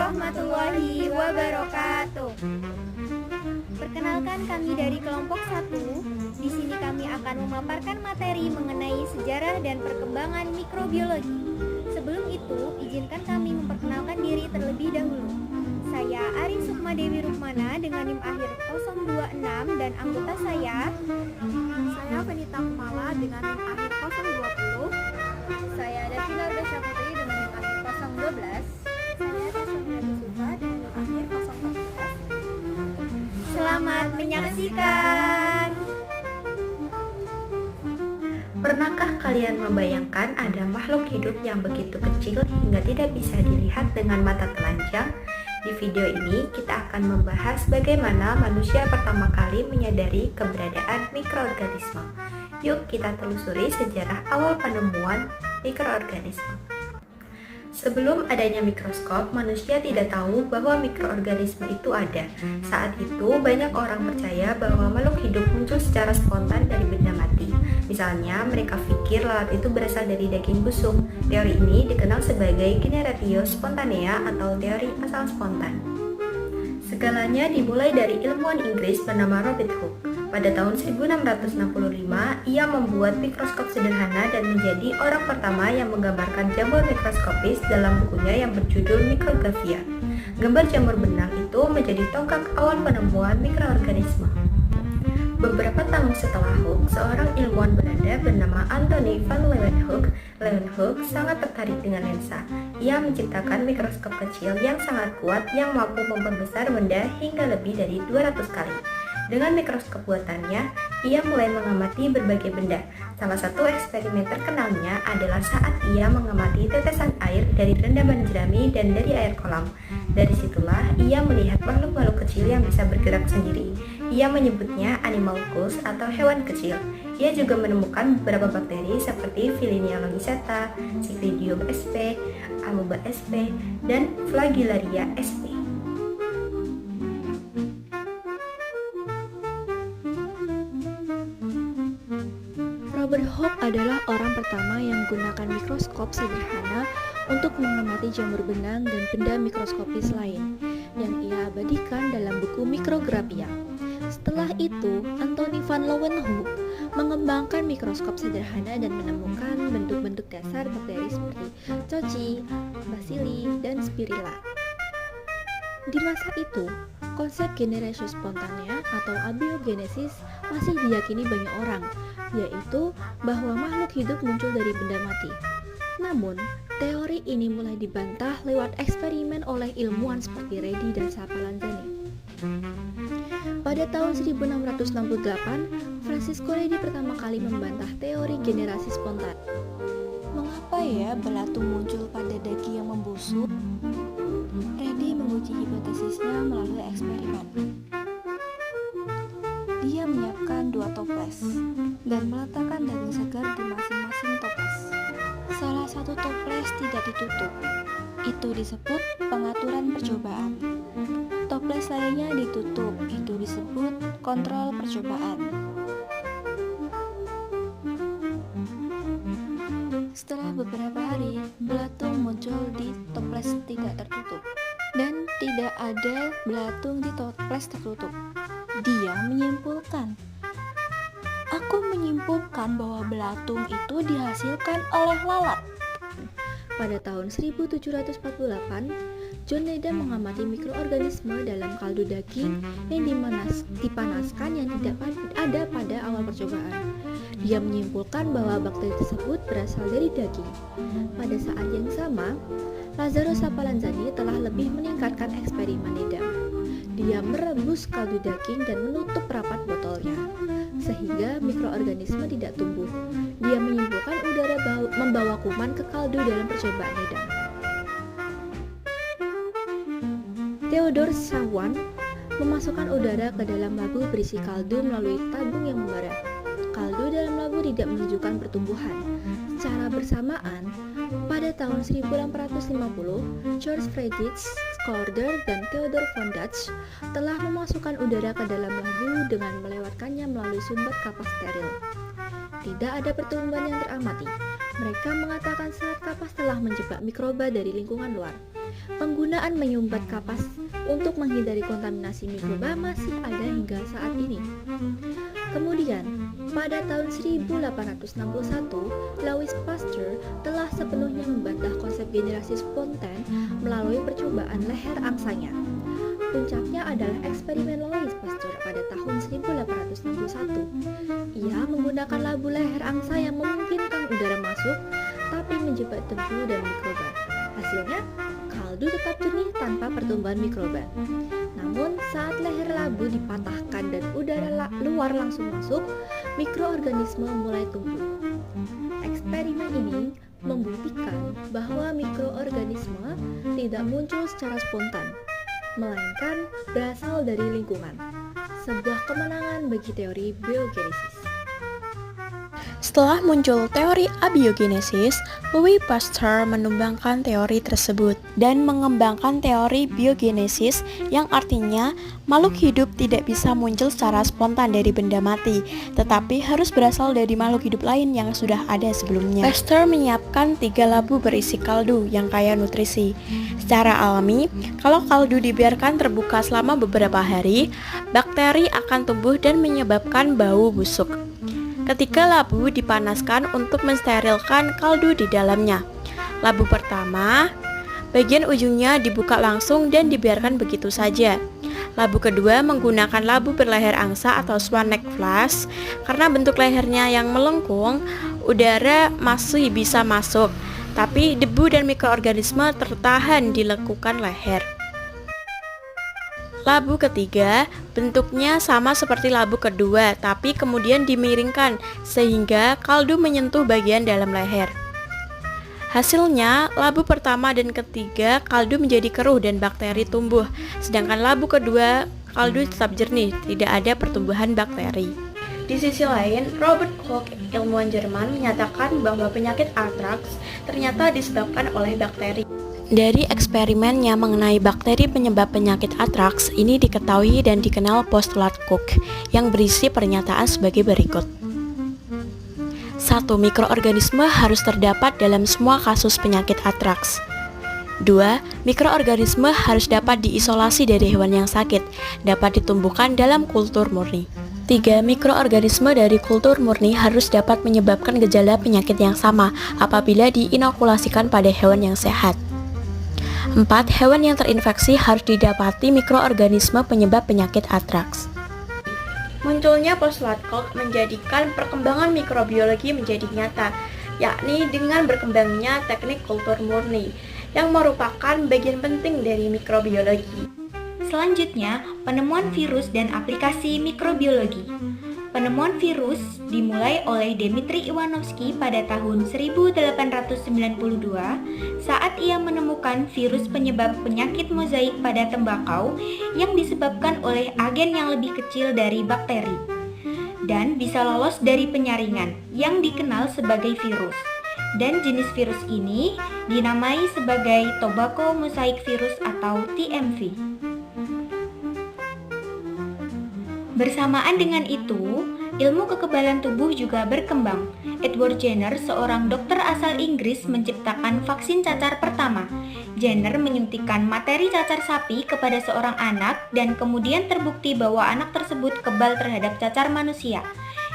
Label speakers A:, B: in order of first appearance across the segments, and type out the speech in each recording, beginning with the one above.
A: warahmatullahi wabarakatuh. Perkenalkan, kami dari kelompok 1. Di sini kami akan memaparkan materi mengenai sejarah dan perkembangan mikrobiologi. Sebelum itu, izinkan kami memperkenalkan diri terlebih dahulu. Saya Ari Sukma Dewi Rukmana dengan NIM akhir 026 dan anggota saya
B: Venita Kumala dengan NIM akhir 020.
A: Saya Davina Ardasya Putri dengan NIM akhir 012.
B: Saya Tasya Suka dengan NIM akhir 014.
A: Selamat menyaksikan.
C: Pernahkah kalian membayangkan ada makhluk hidup yang begitu kecil hingga tidak bisa dilihat dengan mata telanjang? Di video ini kita akan membahas bagaimana manusia pertama kali menyadari keberadaan mikroorganisme. Yuk kita telusuri sejarah awal penemuan mikroorganisme. Sebelum adanya mikroskop, manusia tidak tahu bahwa mikroorganisme itu ada. Saat itu, banyak orang percaya bahwa makhluk hidup muncul secara spontan dari benda mati. Misalnya, mereka pikir lalat itu berasal dari daging busuk. Teori ini dikenal sebagai generatio spontanea atau teori asal spontan. Segalanya dimulai dari ilmuwan Inggris bernama Robert Hooke. Pada tahun 1665, ia membuat mikroskop sederhana dan menjadi orang pertama yang menggambarkan jamur mikroskopis dalam bukunya yang berjudul Micrographia. Gambar jamur benang itu menjadi tonggak awal penemuan mikroorganisme. Beberapa tahun setelah Hooke, seorang ilmuwan Belanda bernama Antonie van Leeuwenhoek sangat tertarik dengan lensa. Ia menciptakan mikroskop kecil yang sangat kuat yang mampu memperbesar benda hingga lebih dari 200 kali. Dengan mikroskop buatannya, ia mulai mengamati berbagai benda. Salah satu eksperimen terkenalnya adalah saat ia mengamati tetesan air dari rendaman jerami dan dari air kolam. Dari situlah ia melihat makhluk-makhluk kecil yang bisa bergerak sendiri. Ia menyebutnya animalcule atau hewan kecil. Ia juga menemukan beberapa bakteri seperti Vilinia longiceta, Cyclidium sp, Amoeba sp, dan Flagellaria sp.
B: Robert Hooke adalah orang pertama yang menggunakan mikroskop sederhana untuk mengamati jamur benang dan benda mikroskopis lain yang ia abadikan dalam buku Micrographia. Setelah itu, Antonie van Leeuwenhoek mengembangkan mikroskop sederhana dan menemukan bentuk-bentuk dasar bakteri seperti Cocci, Bacilli, dan Spirilla. Di masa itu, konsep generatio spontanea atau abiogenesis masih diyakini banyak orang, yaitu bahwa makhluk hidup muncul dari benda mati. Namun, teori ini mulai dibantah lewat eksperimen oleh ilmuwan seperti Redi dan Sapalanzani. Pada tahun 1668, Francisco Redi pertama kali membantah teori generasi spontan. Mengapa ya belatung muncul pada daging yang membusuk? Redi menguji hipotesisnya melalui eksperimen. Dia menyiapkan 2 toples dan meletakkan daging segar di masing-masing toples. Salah satu toples tidak ditutup. Itu disebut pengaturan percobaan. Toples lainnya ditutup. Itu disebut kontrol percobaan. Setelah beberapa hari, belatung muncul di toples tidak tertutup dan tidak ada belatung di toples tertutup. Dia menyimpulkan, "Aku menyimpulkan bahwa belatung itu dihasilkan oleh lalat." Pada tahun 1748, John Needham mengamati mikroorganisme dalam kaldu daging yang dipanaskan yang tidak ada pada awal percobaan. Dia menyimpulkan bahwa bakteri tersebut berasal dari daging. Pada saat yang sama, Lazzaro Sapalanzani telah lebih meningkatkan eksperimen Needham. Dia merebus kaldu daging dan menutup rapat botolnya, sehingga mikroorganisme tidak tumbuh. Dia menyimpulkan udara membawa kuman ke kaldu dalam percobaan Needham. Theodore Schwann memasukkan udara ke dalam labu berisi kaldu melalui tabung yang membara. Kaldu dalam labu tidak menunjukkan pertumbuhan. Secara bersamaan, pada tahun 1850, George Friedrich Schlorder dan Theodor von Dutch telah memasukkan udara ke dalam labu dengan melewatkannya melalui sumber kapas steril. Tidak ada pertumbuhan yang teramati. Mereka mengatakan serat kapas telah menjebak mikroba dari lingkungan luar. Penggunaan menyumbat kapas untuk menghindari kontaminasi mikroba masih ada hingga saat ini. Kemudian, pada tahun 1861, Louis Pasteur telah sepenuhnya membantah konsep generasi spontan melalui percobaan leher angsanya. Puncaknya adalah eksperimen Louis Pasteur pada tahun 1861. Ia menggunakan labu leher angsa yang memungkinkan udara masuk, tapi menjebak debu dan mikroba. Hasilnya, kaldu tetap jernih tanpa pertumbuhan mikroba. Namun, saat leher labu dipatahkan dan udara luar langsung masuk, mikroorganisme mulai tumbuh. Eksperimen ini membuktikan bahwa mikroorganisme tidak muncul secara spontan, melainkan berasal dari lingkungan. Sebuah kemenangan bagi teori biogenesis.
D: Setelah muncul teori abiogenesis, Louis Pasteur menumbangkan teori tersebut dan mengembangkan teori biogenesis yang artinya makhluk hidup tidak bisa muncul secara spontan dari benda mati, tetapi harus berasal dari makhluk hidup lain yang sudah ada sebelumnya. Pasteur menyiapkan 3 labu berisi kaldu yang kaya nutrisi. Secara alami, kalau kaldu dibiarkan terbuka selama beberapa hari, bakteri akan tumbuh dan menyebabkan bau busuk. Ketika labu dipanaskan untuk mensterilkan kaldu di dalamnya. Labu pertama, bagian ujungnya dibuka langsung dan dibiarkan begitu saja. Labu kedua menggunakan labu berleher angsa atau swan neck flask. Karena bentuk lehernya yang melengkung, udara masih bisa masuk, tapi debu dan mikroorganisme tertahan di lekukan leher. Labu ketiga bentuknya sama seperti labu kedua, tapi kemudian dimiringkan sehingga kaldu menyentuh bagian dalam leher. Hasilnya, labu pertama dan ketiga kaldu menjadi keruh dan bakteri tumbuh, sedangkan labu kedua kaldu tetap jernih, tidak ada pertumbuhan bakteri. Di sisi lain, Robert Koch, ilmuwan Jerman, menyatakan bahwa penyakit antraks ternyata disebabkan oleh bakteri. Dari eksperimennya mengenai bakteri penyebab penyakit antraks, ini diketahui dan dikenal postulat Koch yang berisi pernyataan sebagai berikut. 1. Mikroorganisme harus terdapat dalam semua kasus penyakit antraks. 2. Mikroorganisme harus dapat diisolasi dari hewan yang sakit, dapat ditumbuhkan dalam kultur murni. 3. Mikroorganisme dari kultur murni harus dapat menyebabkan gejala penyakit yang sama apabila diinokulasikan pada hewan yang sehat. 4. Hewan yang terinfeksi harus didapati mikroorganisme penyebab penyakit antraks. Munculnya postulat Koch menjadikan perkembangan mikrobiologi menjadi nyata, yakni dengan berkembangnya teknik kultur murni, yang merupakan bagian penting dari mikrobiologi.
C: Selanjutnya, penemuan virus dan aplikasi mikrobiologi. Penemuan virus dimulai oleh Dmitri Ivanovsky pada tahun 1892 saat ia menemukan virus penyebab penyakit mozaik pada tembakau yang disebabkan oleh agen yang lebih kecil dari bakteri dan bisa lolos dari penyaringan yang dikenal sebagai virus. Dan jenis virus ini dinamai sebagai tobacco mosaic virus atau TMV. Bersamaan dengan itu, ilmu kekebalan tubuh juga berkembang. Edward Jenner, seorang dokter asal Inggris, menciptakan vaksin cacar pertama. Jenner menyuntikkan materi cacar sapi kepada seorang anak dan kemudian terbukti bahwa anak tersebut kebal terhadap cacar manusia.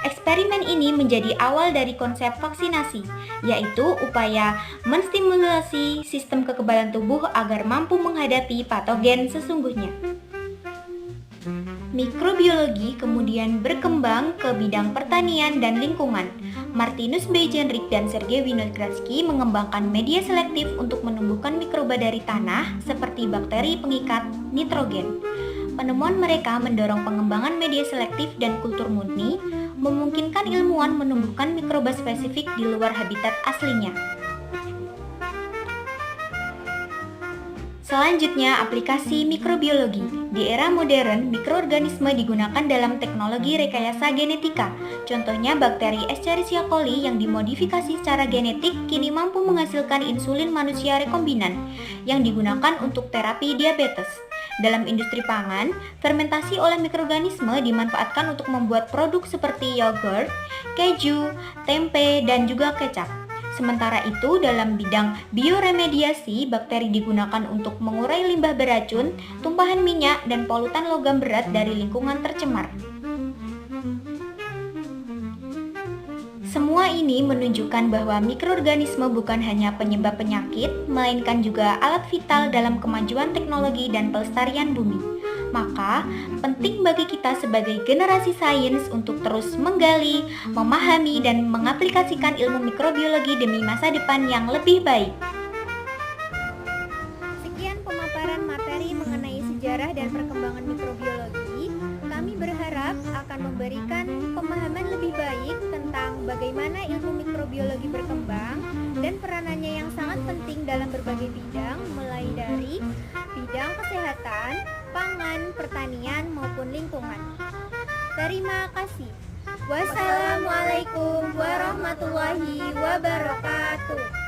C: Eksperimen ini menjadi awal dari konsep vaksinasi, yaitu upaya menstimulasi sistem kekebalan tubuh agar mampu menghadapi patogen sesungguhnya. Mikrobiologi kemudian berkembang ke bidang pertanian dan lingkungan. Martinus Beijerinck dan Sergei Winogradsky mengembangkan media selektif untuk menumbuhkan mikroba dari tanah seperti bakteri pengikat nitrogen. Penemuan mereka mendorong pengembangan media selektif dan kultur murni, memungkinkan ilmuwan menumbuhkan mikroba spesifik di luar habitat aslinya. Selanjutnya, aplikasi mikrobiologi. Di era modern, mikroorganisme digunakan dalam teknologi rekayasa genetika. Contohnya bakteri Escherichia coli yang dimodifikasi secara genetik kini mampu menghasilkan insulin manusia rekombinan yang digunakan untuk terapi diabetes. Dalam industri pangan, fermentasi oleh mikroorganisme dimanfaatkan untuk membuat produk seperti yogurt, keju, tempe, dan juga kecap.
E: Sementara itu, dalam bidang bioremediasi, bakteri digunakan untuk mengurai limbah beracun, tumpahan minyak, dan polutan logam berat dari lingkungan tercemar. Semua ini menunjukkan bahwa mikroorganisme bukan hanya penyebab penyakit, melainkan juga alat vital dalam kemajuan teknologi dan pelestarian bumi. Maka, penting bagi kita sebagai generasi sains untuk terus menggali, memahami, dan mengaplikasikan ilmu mikrobiologi demi masa depan yang lebih baik.
A: Sekian pemaparan materi mengenai sejarah dan perkembangan mikrobiologi. Kami berharap akan memberikan pemahaman lebih baik tentang bagaimana ilmu mikrobiologi berkembang dan peranannya yang sangat penting dalam berbagai bidang, mulai dari bidang kesehatan, pangan, pertanian, maupun lingkungan. Terima kasih. Wassalamualaikum warahmatullahi wabarakatuh.